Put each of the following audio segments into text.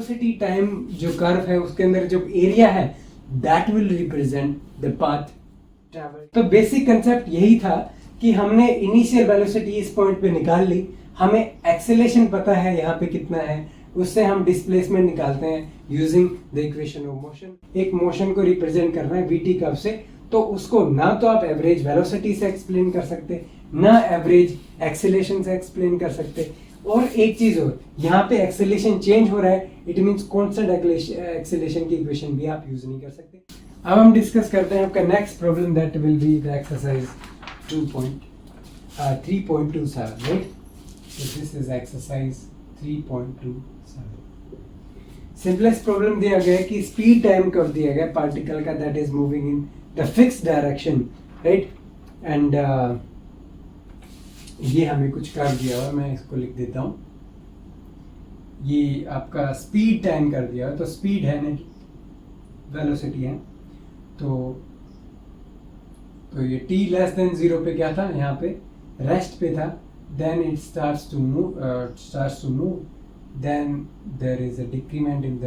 Velocity time जो curve है उसके अंदर जो एरिया है that will represent the path travel. तो बेसिक कंसेप्ट यही था कि हमने इनिशियल वेलोसिटी इस पॉइंट पे निकाल ली, हमें एक्सेलेरेशन पता है यहाँ पे कितना है, उससे हम डिस्प्लेसमेंट निकालते हैं using the equation of motion. एक मोशन को रिप्रेजेंट करना है वीटी कर्व से, तो उसको ना तो आप एवरेज वेलोसिटी से एक्सप्लेन कर सकते, ना एवरेज एक्सेलेरेशन से एक्सप्लेन कर सकते। और एक चीज और, यहाँ पे एक्सेलेरेशन चेंज हो रहा है, इट मींस कांस्टेंट एक्सेलेरेशन की इक्वेशन भी आप यूज नहीं कर सकते। अब हम डिस्कस करते हैं आपका next problem, that will be the exercise 3.27, right. So this is exercise 3.27। Simplest problem दिया गया है कि स्पीड टाइम कर्व दिया गया पार्टिकल का that is moving in the fix direction, right. And ये हमें कुछ कर्व दिया हुआ है, मैं इसको लिख देता हूँ। ये आपका स्पीड टाइम कर दिया, तो स्पीड है ना, वेलोसिटी है, तो ये t लेस देन 0 पे क्या था, यहाँ पे रेस्ट पे था, then it starts to move, then there is a decrement in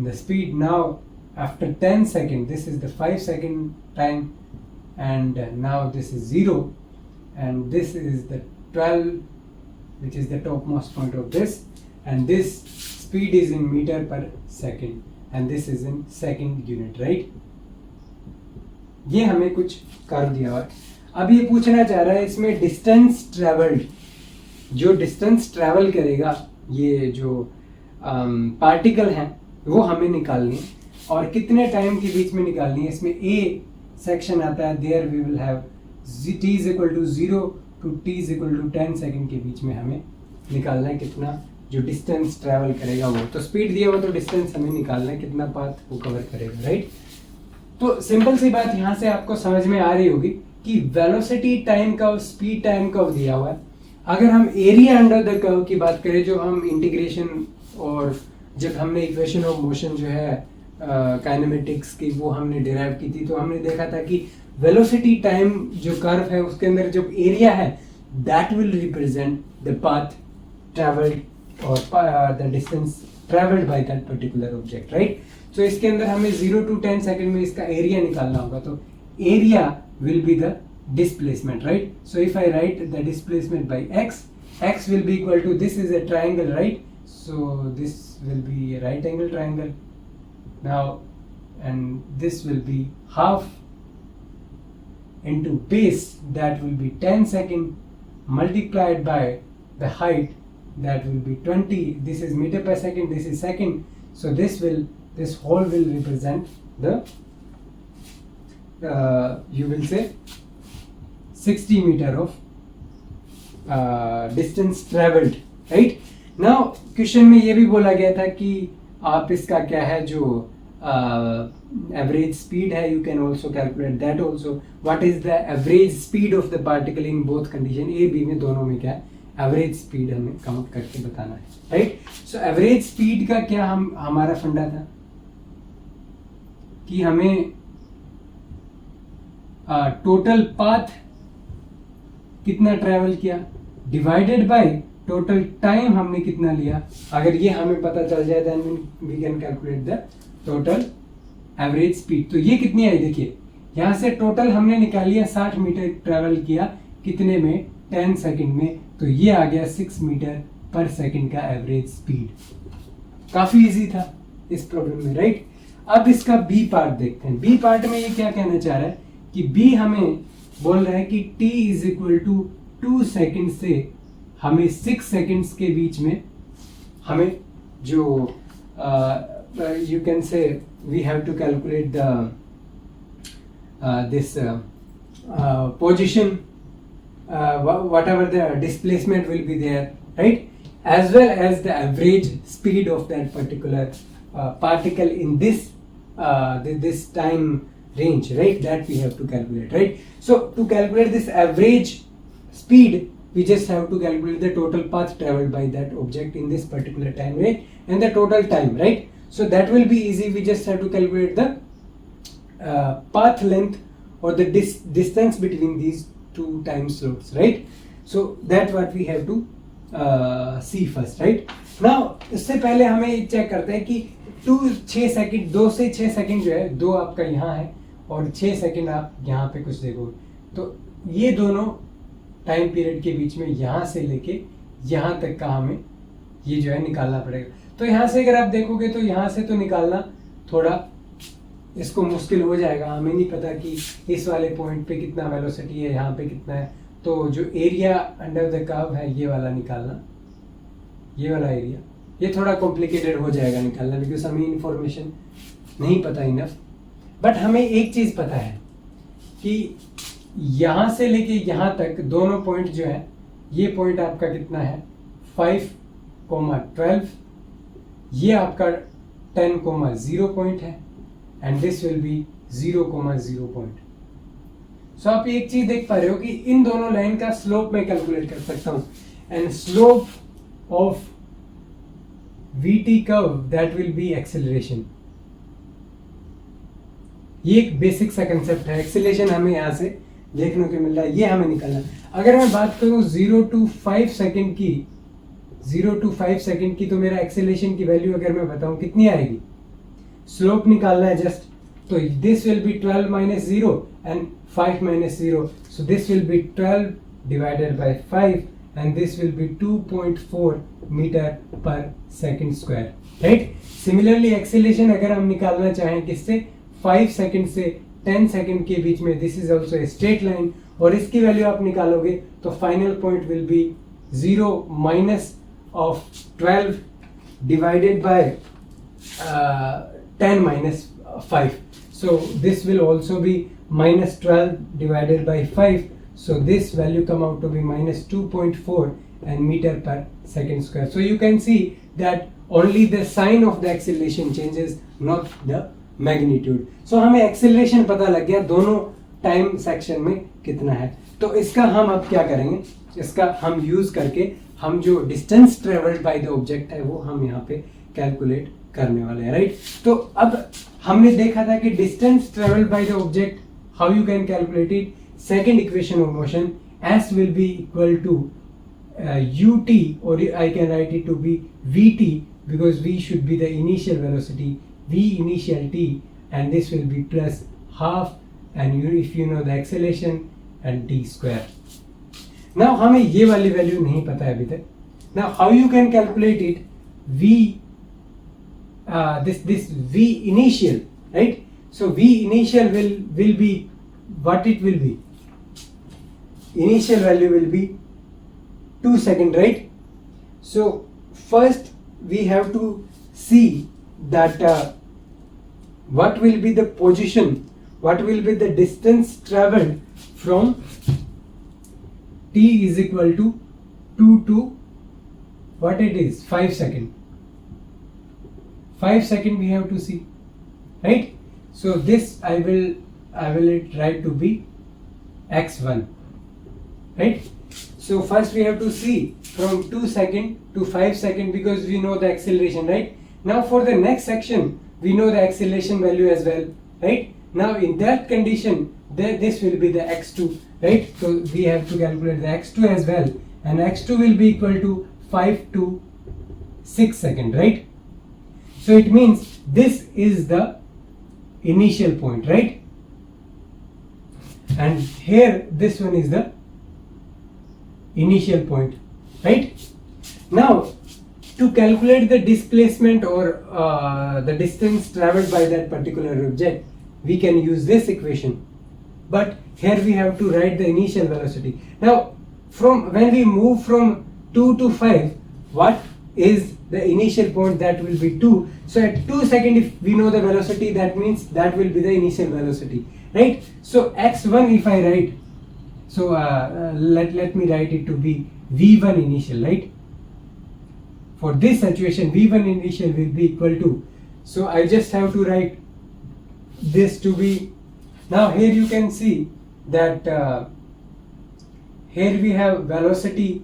the speed. Now after 10 second, दिस इज द 5 second time, and now this is 0, and this is the 12, which is the topmost point of this, and this speed is in meter per second, and this is in second unit, right। ये हमें कुछ कर दिया हुआ है। अब ये पूछना चाह रहा है इसमें डिस्टेंस ट्रेवल्ड, जो डिस्टेंस ट्रेवल करेगा ये जो पार्टिकल हैं वो हमें निकालनी है, और कितने टाइम के बीच में निकालनी है। इसमें ए सेक्शन आता है, there we will have t is equal to 0 to t is equal to 10 second के बीच में हमें निकालना है कितना जो डिस्टेंस ट्रैवल करेगा वो। तो स्पीड दिया हुआ तो डिस्टेंस हमें निकालना है कितना पाथ वो कवर करेगा, राइट। तो सिंपल सी बात यहाँ से आपको समझ में आ रही होगी कि velocity time curve, speed time curve दिया हुआ है। अगर हम एरिया अंडर द कर्व की बात करें, जो हम इंटीग्रेशन और जब हमने इक्वेशन ऑफ मोशन जो है काइनेमेटिक्स की वो हमने डिराइव की थी, तो हमने देखा था कि वेलोसिटी टाइम जो कर्व है उसके अंदर जो एरिया है that will represent the path travelled और the distance travelled by that particular object, right. So इसके अंदर हमें 0 to 10 सेकेंड में इसका एरिया निकालना होगा, तो area will be the displacement, right. So if I right the displacement bye x will be equal to, this is a triangle, right, so this will be a right angle triangle now, and this will be half into base, that will be 10 second multiplied by the height, that will be 20, this is meter per second, this is second, so this whole will represent the you will say 60 meter of distance traveled, right। now question में ये भी बोला गया था कि आप इसका क्या है जो average speed है, you can also calculate that also, what is the average speed of the particle in both condition, A B में दोनों में क्या है average speed हमें काउंट करके बताना है, right। so average speed का क्या हमारा फंडा था कि हमें टोटल पाथ कितना ट्रैवल किया डिवाइडेड बाय टोटल टाइम हमने कितना लिया। अगर ये हमें पता चल जाए then we can calculate the total average speed. तो ये कितनी आई, देखिए यहाँ से टोटल हमने निकाल लिया 60 मीटर ट्रैवल किया कितने में, 10 सेकंड में, तो ये आ गया 6 मीटर पर सेकंड का एवरेज स्पीड। काफी इजी था इस प्रॉब्लम में, राइट। अब इसका बी पार्ट देखते हैं। बी पार्ट में ये क्या कहना चाह रहा है कि बी हमें बोल रहा है कि t is equal to 2 second से हमें 6 सेकेंड्स के बीच में हमें जो you can say we have to calculate the this position whatever the displacement will be there, right, as well as the average speed of that particular particle in this time range, right, that we have to calculate, right. So to calculate this average speed we just have to calculate the total path traveled by that object in this particular time range and the total time, right. So that will be easy, we just have to calculate the path length or the distance between these two time slots, right. So that's what we have to see first, right. Now इससे पहले हमें check करते हैं कि 6 second 2 से 6 second जो है, 2 आपका यहाँ है और 6 सेकंड आप यहाँ पे कुछ देखोगे, तो ये दोनों टाइम पीरियड के बीच में यहाँ से लेके यहाँ तक का हमें ये जो है निकालना पड़ेगा। तो यहाँ से अगर आप देखोगे तो यहाँ से तो निकालना थोड़ा इसको मुश्किल हो जाएगा, हमें नहीं पता कि इस वाले पॉइंट पे कितना वेलोसिटी है, यहाँ पे कितना है। तो जो एरिया अंडर द कर्व है ये वाला निकालना, ये वाला एरिया, ये थोड़ा कॉम्प्लिकेटेड हो जाएगा निकालना, बिकॉज हमें इंफॉर्मेशन नहीं पता इनफ। बट हमें एक चीज़ पता है कि यहाँ से लेके यहाँ तक दोनों पॉइंट जो है, ये पॉइंट आपका कितना है 5,12, ये आपका 10,0 पॉइंट है, and this will be 0,0 point. So आप एक चीज देख पा रहे हो कि इन दोनों लाइन का स्लोप मैं कैलकुलेट कर सकता हूं, and slope of VT curve that will B acceleration. ये एक बेसिक सा कंसेप्ट है, एक्सेलरेशन हमें यहां से देखने को मिल रहा है, ये हमें निकालना है। अगर मैं बात करूं 0 to 5 सेकंड की, 0 to 5 सेकंड की, तो मेरा एक्सेलरेशन की वैल्यू अगर मैं बताऊं कितनी आएगी, स्लोप निकालना है जस्ट, तो this will B 12 minus 0 and 5 minus 0, so this will be 12 divided by 5 and this will be 2.4 meter per second square, right? Similarly acceleration अगर हम निकालना चाहें किससे, 5 सेकंड से 10 सेकंड के बीच में, this is also a straight line, और इसकी वैल्यू आप निकालोगे तो final point will be 0 minus of 12 divided by 10 minus 5. So this will also be minus 12 divided by 5. So this value come out to be minus 2.4 and meter per second square. So you can see that only the sign of the acceleration changes, not the magnitude. So हमें acceleration पता लग गया दोनों time section में कितना है। तो इसका हम अब क्या करेंगे, इसका हम यूज करके हम जो distance travelled by the object है वो हम यहाँ पे कैलकुलेट करने वाले हैं, राइट? तो अब हमने देखा था कि distance travelled by the object, how you can calculate it. Second equation of motion, s will be equal to ut, or I can write it to be vt, because v should be the initial velocity, v initial t, and this will be plus half, and if you know the acceleration, and t square. Now हमें ये वाली value नहीं पता है अभी तक. Now how you can calculate it? This v initial, right? So v initial will be what it will be. Initial value will be 2 seconds, right? So first we have to see that what will be the position, what will be the distance traveled from t is equal to 2 to what it is 5 second. 5 second we have to see, right? So this I will write to be x1, right? So first we have to see from 2 second to 5 second, because we know the acceleration, right? Now for the next section we know the acceleration value as well, right? Now in that condition this will be the x2, right? So we have to calculate the x2 as well, and x2 will be equal to 5 to 6 second, right? So it means this is the initial point, right? And here this one is the initial point, right? Now to calculate the displacement or the distance traveled by that particular object, we can use this equation, but here we have to write the initial velocity. Now from when we move from 2 to 5, what is the initial point? That will be 2. So at 2 second, if we know the velocity, that means that will be the initial velocity, right? So x1 if I write, so let me write it to be v1 initial, right? For this situation v1 initial will be equal to, so I just have to write this to be, now here you can see that here we have velocity,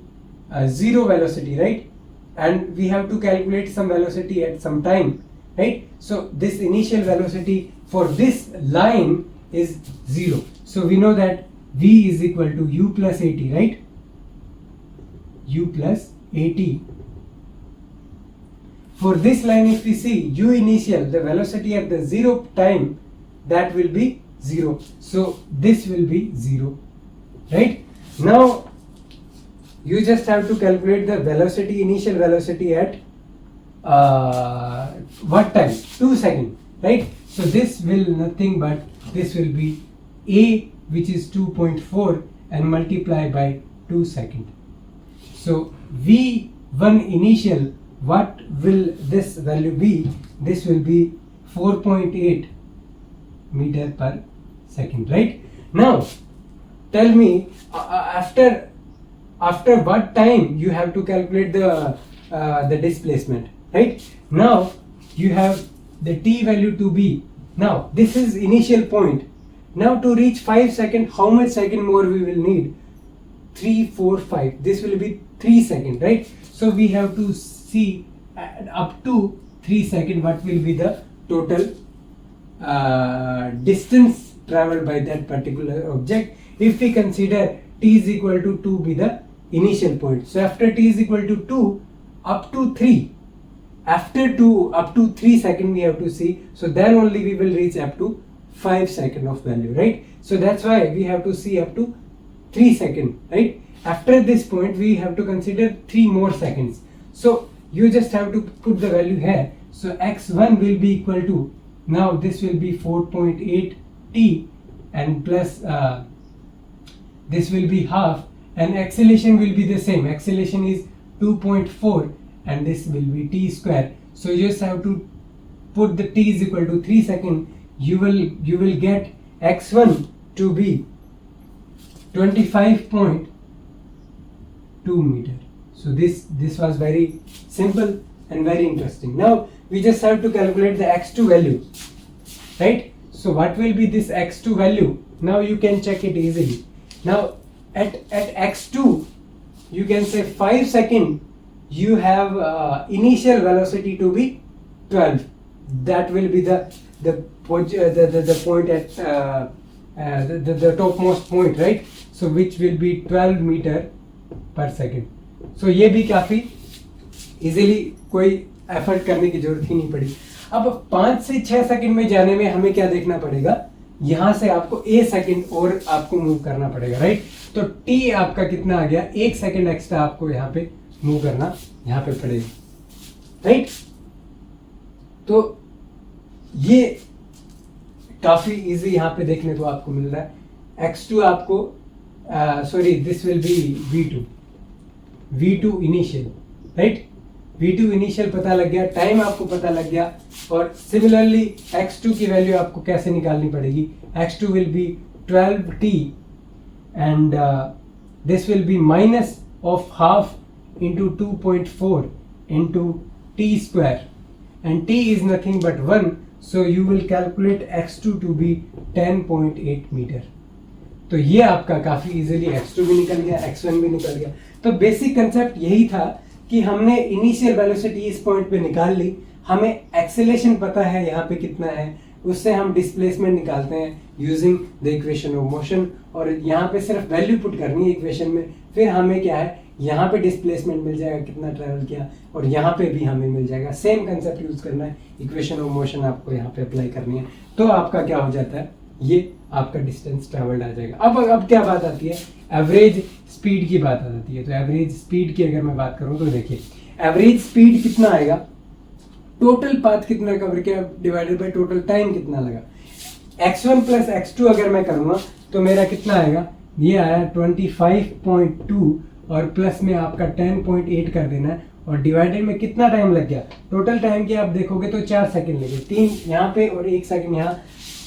zero velocity, right? And we have to calculate some velocity at some time, right? So this initial velocity for this line is 0. So we know that v is equal to u plus at, right? U plus at for this line if we see u initial, the velocity at the 0 time, that will be 0, so this will be 0, right? Now you just have to calculate the velocity, initial velocity at what time? 2 seconds, right? So this will nothing but this will be a, which is 2.4, and multiply by 2 seconds. So v1 initial, what will this value be? This will be 4.8 meter per second, right? Now tell me, after what time you have to calculate the displacement, right? Now you have the t value to be, now this is initial point. Now to reach 5 seconds, how much second more we will need? 3, 4, 5. This will be 3 seconds, right? So we have to see up to 3 seconds what will be the total distance traveled by that particular object, if we consider t is equal to 2 be the initial point. So after t is equal to 2 up to 3, after 2 up to 3 seconds we have to see, so then only we will reach up to 5 seconds of value, right? So that's why we have to see up to 3 seconds, right? After this point we have to consider 3 more seconds. So you just have to put the value here. So x1 will be equal to, now this will be 4.8 t and plus this will be half, and acceleration will be the same. Acceleration is 2.4 and this will be t square. So you just have to put the t is equal to 3 seconds. You will get x1 to be 25.2 meter. So this was very simple and very interesting. Now we just have to calculate the x2 value, right? So what will be this x2 value? Now you can check it easily. Now at x2 you can say 5 seconds you have initial velocity to be 12. That will be the point at the topmost point, right? So which will be 12 meter per second. So ये भी काफी easily कोई effort करने की जरूरत ही नहीं पड़ी. अब 5 से 6 सेकंड में जाने में हमें क्या देखना पड़ेगा? यहाँ से आपको 1 सेकंड और आपको मूव करना पड़ेगा, राइट? तो t आपका कितना आ गया? 1 सेकंड एक्स्ट्रा आपको यहाँ पे मूव करना यहाँ पे पड़ेगा, राइट? तो ये काफी इजी यहाँ पे देखने को आपको मिल रहा है. x2 आपको sorry this will B v2 initial, right? v2 initial पता लग गया, टाइम आपको पता लग गया, और सिमिलरली x2 की वैल्यू आपको कैसे निकालनी पड़ेगी? x2 will be 12t and this will B minus of half into 2.4 into t square, and t is nothing but 1, so you will calculate x2 to be 10.8 meter. तो ये आपका काफी easily x2 भी निकल गया, x1 भी निकल गया. तो बेसिक कंसेप्ट यही था कि हमने इनिशियल वेलोसिटी इस पॉइंट पे निकाल ली, हमें एक्सेलेरेशन पता है यहाँ पे कितना है, उससे हम डिस्प्लेसमेंट निकालते हैं using the equation of motion, और यहाँ पे सिर्फ वैल्यू पुट करनी है इक्वेशन में. फिर हमें क्या है, यहाँ पे डिस्प्लेसमेंट मिल जाएगा कितना ट्रैवल किया, और यहाँ पे भी हमें मिल जाएगा. सेम कंसेप्ट यूज करना है, इक्वेशन ऑफ मोशन आपको यहाँ पे अप्लाई करनी है, तो आपका क्या हो जाता है, ये आपका डिस्टेंस ट्रैवल्ड आ जाएगा. अब क्या बात आती है, एवरेज स्पीड की बात आ जाती है. तो एवरेज स्पीड की अगर मैं बात करूँ तो देखिए एवरेज स्पीड कितना आएगा, टोटल पाथ कितना कवर किया डिवाइडेड बाय टोटल टाइम कितना लगा. x1 प्लस x2 अगर मैं करूँगा तो मेरा कितना आएगा, ये आया 25.2 और प्लस में आपका 10.8 कर देना है, और डिवाइडेड में कितना टाइम लग गया. टोटल टाइम की आप देखोगे तो 4 सेकंड लगे, 3 यहाँ पे और 1 सेकंड यहाँ,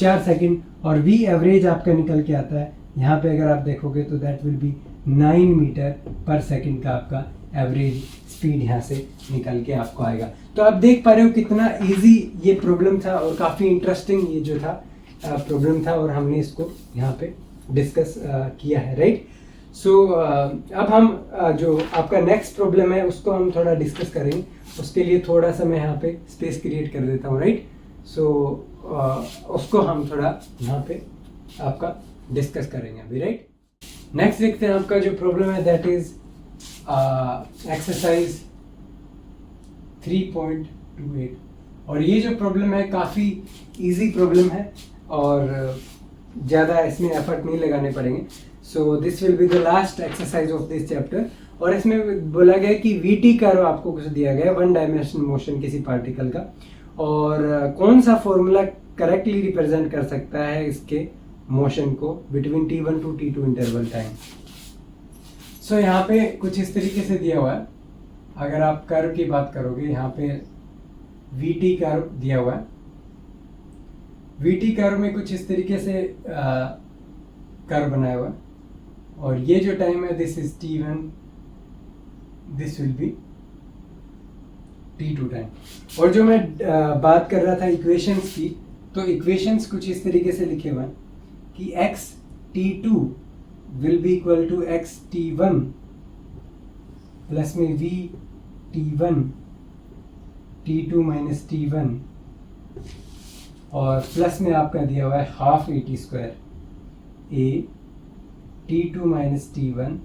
4 सेकंड. और वी एवरेज आपका निकल के आता है यहाँ पे अगर आप देखोगे तो दैट विल बी 9 मीटर पर सेकंड का आपका एवरेज स्पीड यहाँ से निकल के आपको आएगा. तो आप देख पा रहे हो कितना इजी ये प्रॉब्लम था, और काफ़ी इंटरेस्टिंग ये जो था प्रॉब्लम था, और हमने इसको यहाँ पे डिस्कस किया है, राइट? सो अब हम जो आपका नेक्स्ट प्रॉब्लम है उसको हम थोड़ा डिस्कस करेंगे. उसके लिए थोड़ा सा मैं यहाँ पे स्पेस क्रिएट कर देता हूँ, राइट? सो उसको हम थोड़ा यहाँ पे आपका डिस्कस करेंगे अभी, राइट? नेक्स्ट देखते हैं आपका जो प्रॉब्लम है, दैट इज एक्सरसाइज 3.2. 28। और ये जो प्रॉब्लम है काफ़ी इजी प्रॉब्लम है और ज़्यादा इसमें एफर्ट नहीं लगाने पड़ेंगे। So this will be the last exercise of this chapter. और इसमें बोला गया कि वीटी कर्व आपको कुछ दिया गया है, वन डायमेंशनल मोशन किसी पार्टिकल का, और कौन सा फॉर्मूला करेक्टली रिप्रेजेंट कर सकता है इसके मोशन को between t1 to t2 interval time. So यहाँ पे कुछ इस तरीके से दिया हुआ है। अगर आप कर्व की बात करोगे, यहाँ पे वीटी कर्व दिया हुआ है। वीटी कर्व में कुछ इस तरीके से कर्व बनाया हुआ है, और ये जो टाइम है this is t1, this will B t2 time. और जो मैं बात कर रहा था इक्वेशंस की, तो इक्वेशंस कुछ इस तरीके से लिखे हुए हैं कि x t2 will be equal to x t1 plus में v t1 t2 minus t1, और प्लस में आपका दिया हुआ है half a t square a t2 minus t1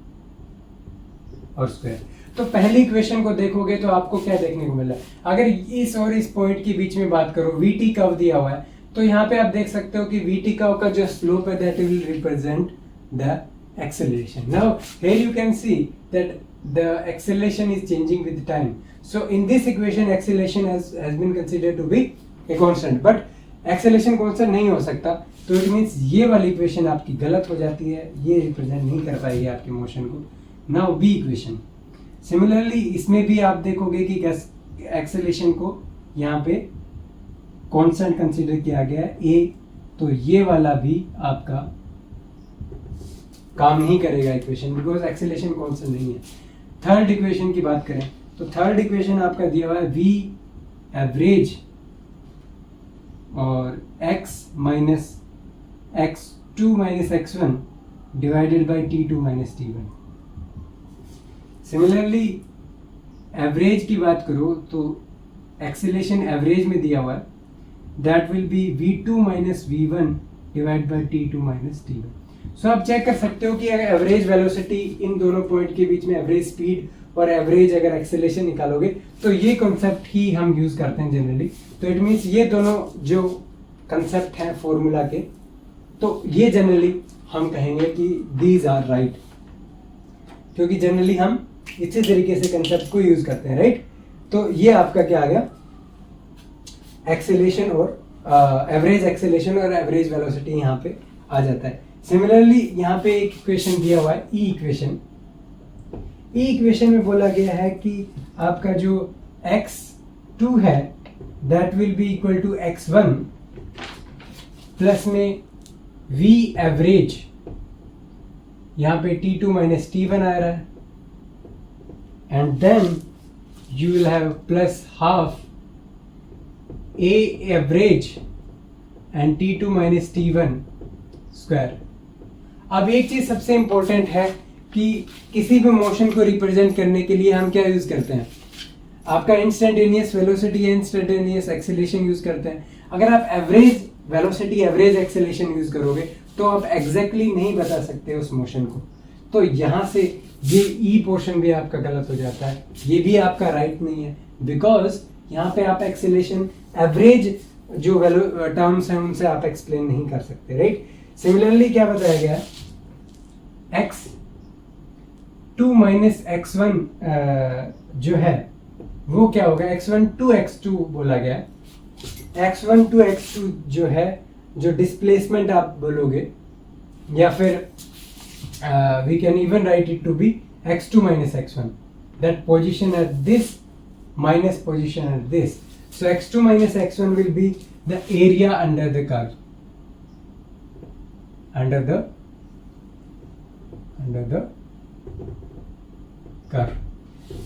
और स्क्वायर। तो पहली इक्वेशन को देखोगे तो आपको क्या देखने को मिल रहा है। अगर इस और इस पॉइंट के बीच में बात करो, वीटी कर्व दिया हुआ है, तो यहाँ पे आप देख सकते हो कि वीटी कर्व का जो स्लोप है that will represent the acceleration. Now here you can see that the acceleration is changing with time. So in this equation acceleration has been considered to be a constant, but acceleration constant नहीं हो सकता, तो it means ये वाली equation आपकी गलत हो जाती है, ये रिप्रेजेंट नहीं कर पाएगी आपके मोशन को। नाउ बी इक्वेशन, सिमिलरली इसमें भी आप देखोगे कि एक्सेलरेशन को यहाँ पे कांस्टेंट कंसीडर किया गया है a, तो ये वाला भी आपका काम नहीं करेगा इक्वेशन, बिकॉज एक्सेलरेशन कांस्टेंट नहीं है। थर्ड इक्वेशन की बात करें तो थर्ड इक्वेशन आपका दिया हुआ है v एवरेज और x minus x2 minus x1 divided by t2 minus t1। Similarly average की बात करो तो एक्सेलरेशन एवरेज में दिया हुआ है, that will B v2 minus v1 divide by t2 minus t1। सो आप चेक कर सकते हो कि अगर एवरेज वेलोसिटी, इन दोनों पॉइंट के बीच में एवरेज स्पीड और एवरेज अगर एक्सेलरेशन निकालोगे तो ये कॉन्सेप्ट ही हम यूज करते हैं जनरली। तो इट मीन्स ये दोनों जो कंसेप्ट हैं फॉर्मूला के, तो ये जनरली हम कहेंगे कि दीज आर राइट, क्योंकि जनरली हम इसी तरीके से कंसेप्ट को यूज करते हैं, राइट। तो ये आपका क्या आ गया, एक्सेलरेशन और एवरेज एक्सेलरेशन और एवरेज वेलोसिटी यहाँ पे आ जाता है। सिमिलरली यहाँ पे एक इक्वेशन दिया हुआ है ई इक्वेशन। ई इक्वेशन में बोला गया है कि आपका जो x2 है that will be equal to x1 plus में v एवरेज, यहाँ पे t2 माइनस t1 आ रहा है, and then you will have plus half a average and t2 minus t1 square. अब एक चीज सबसे इंपॉर्टेंट है कि किसी भी मोशन को रिप्रेजेंट करने के लिए हम क्या यूज करते हैं, आपका इंस्टेंटेनियस वेलोसिटी या इंस्टेंटेनियस एक्सेलरेशन यूज करते हैं। अगर आप average velocity average acceleration use करोगे तो आप एग्जैक्टली नहीं बता सकते उस मोशन को। तो यहाँ से ये ई पोर्शन भी आपका गलत हो जाता है, ये भी आपका राइट नहीं है, बिकॉज यहाँ पे आप एक्सेलरेशन एवरेज जो टर्म्स हैं उनसे आप एक्सप्लेन नहीं कर सकते, राइट। सिमिलरली क्या बताया गया, x2 माइनस x1 जो है वो क्या होगा, x1 टू x2 बोला गया है। x1 टू x2 जो है, जो डिस्प्लेसमेंट आप बोलोगे, या फिर we can even write it to be x2 minus x1, that position at this minus position at this. So x2 minus x1 will be the area under the curve, under the curve.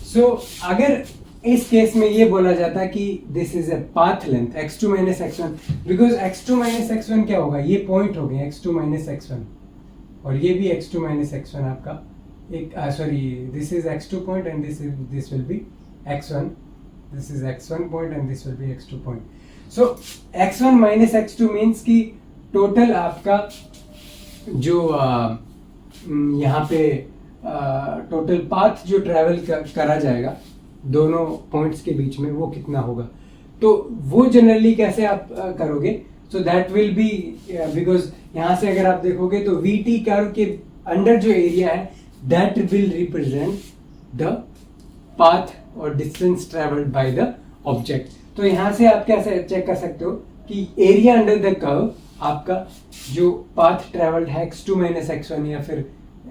So अगर इस case में ये बोला जाता कि this is a path length x2 minus x1, because x2 minus x1 क्या होगा, ये पॉइंट हो गए x2 minus x1, और ये भी x2 minus x1 आपका एक sorry this is x2 point and this will be x1. This is x1 point and this will be x2 point. So x1 minus x2 means कि total आपका जो यहाँ पे टोटल पाथ जो travel करा जाएगा दोनों पॉइंट्स के बीच में वो कितना होगा। तो वो जनरली कैसे आप करोगे, so that will be because यहाँ से अगर आप देखोगे तो वी टी कर्व के अंडर जो एरिया है that will represent the path और distance travelled by the object. तो यहाँ से आप क्या चेक कर सकते हो कि एरिया अंडर द कर्व आपका जो पाथ ट्रेवल्ड है x2 माइनस x1 या फिर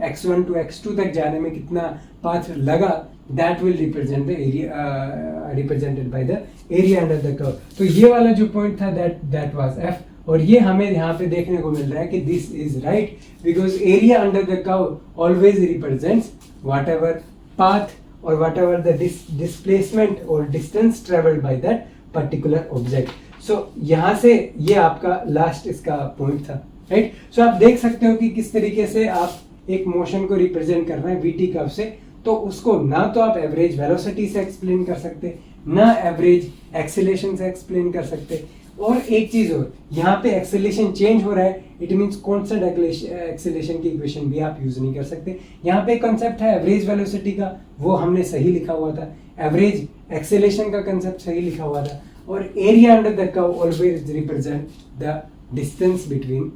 x1 टू x2 तक जाने में कितना पाथ लगा, that will represent the area represented by the area under the curve. तो ये वाला जो पॉइंट था दैट वाज f, और ये हमें यहाँ पे देखने को मिल रहा है कि this is right because area under the curve always represents whatever path और वॉट एवर द डिस्प्लेसमेंट और distance travelled by that particular object. So यहाँ से ये आपका लास्ट इसका पॉइंट था, राइट। सो आप देख सकते हो कि किस तरीके से आप एक मोशन को रिप्रेजेंट कर रहे हैं वी टी कर्व से, तो उसको ना तो आप एवरेज वेलोसिटी से एक्सप्लेन कर सकते, ना एवरेज एक्सेलेरेशन से एक्सप्लेन कर सकते। और एक चीज और, यहाँ पे एक्सेलेरेशन चेंज हो रहा है, इट मींस कांस्टेंट एक्सेलेरेशन की इक्वेशन भी आप यूज नहीं कर सकते। यहाँ पे कंसेप्ट है एवरेज वेलोसिटी का, वो हमने सही लिखा हुआ था, एवरेज एक्सेलेरेशन का कंसेप्ट सही लिखा हुआ था, और area under the curve always represent the distance between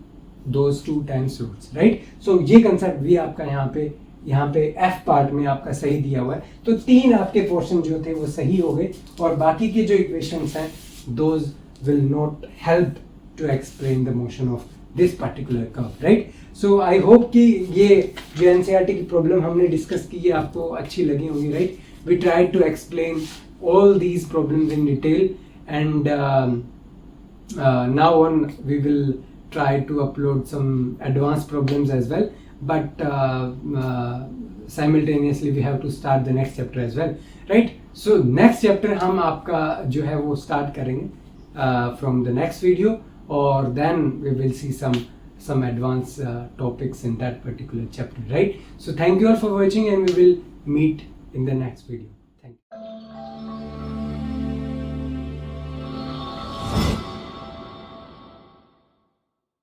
those two times routes, right. So ये कंसेप्ट भी आपका यहाँ पे एफ पार्ट में आपका सही दिया हुआ है। तो 3 आपके पोर्शन जो थे वो सही हो गए, और बाकी के जो इक्वेशंस हैं those will not help to explain the motion of this particular curve, right? So I hope कि ये जो NCERT की प्रॉब्लम हमने डिस्कस की है आपको अच्छी लगी होंगी, right? We tried to explain all these problems in detail, and now on we will try to upload some advanced problems as well, but simultaneously we have to start the next chapter as well, right? So next chapter हम आपका जो है वो start करेंगे from the next video, or then we will see some advanced topics in that particular chapter, right? So thank you all for watching, and we will meet in the next video.